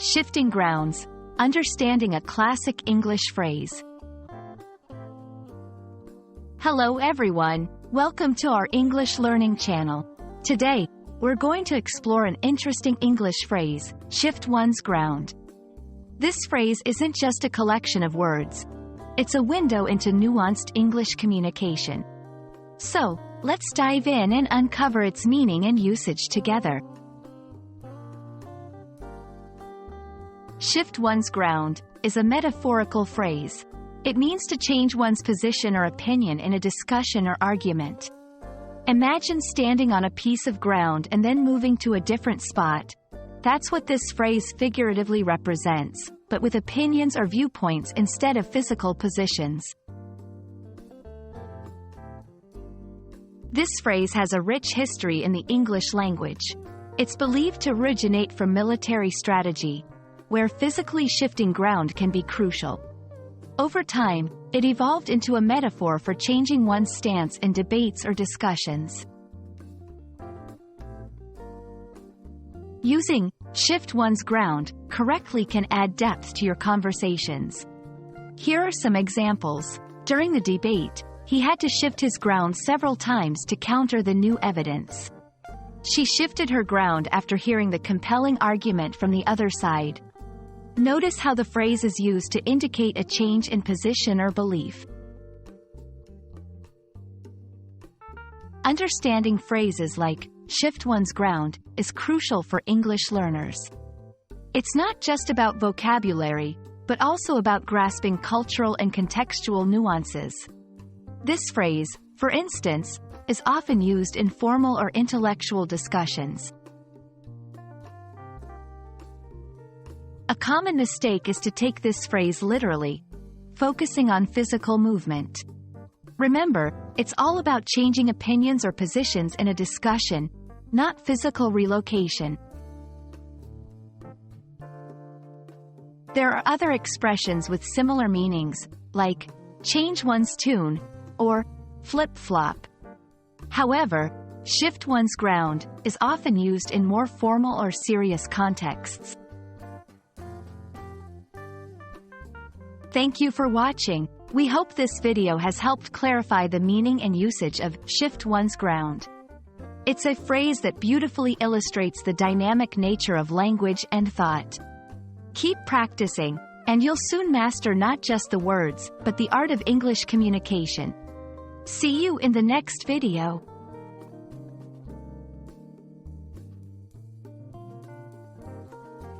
Shifting grounds. Understanding a classic English phrase. Hello everyone, welcome to our English learning channel. Today, we're going to explore an interesting English phrase, shift one's ground. This phrase isn't just a collection of words. It's a window into nuanced English communication. So, let's dive in and uncover its meaning and usage together. Shift one's ground is a metaphorical phrase. It means to change one's position or opinion in a discussion or argument. Imagine standing on a piece of ground and then moving to a different spot. That's what this phrase figuratively represents, but with opinions or viewpoints instead of physical positions. This phrase has a rich history in the English language. It's believed to originate from military strategy, where physically shifting ground can be crucial. Over time, it evolved into a metaphor for changing one's stance in debates or discussions. Using shift one's ground correctly can add depth to your conversations. Here are some examples. During the debate, he had to shift his ground several times to counter the new evidence. She shifted her ground after hearing the compelling argument from the other side. Notice how the phrase is used to indicate a change in position or belief. Understanding phrases like shift one's ground is crucial for English learners. It's not just about vocabulary, but also about grasping cultural and contextual nuances. This phrase, for instance, is often used in formal or intellectual discussions. A common mistake is to take this phrase literally, focusing on physical movement. Remember, it's all about changing opinions or positions in a discussion, not physical relocation. There are other expressions with similar meanings, like change one's tune or flip-flop. However, shift one's ground is often used in more formal or serious contexts. Thank you for watching. We hope this video has helped clarify the meaning and usage of shift one's ground. It's a phrase that beautifully illustrates the dynamic nature of language and thought. Keep practicing, and you'll soon master not just the words, but the art of English communication. See you in the next video.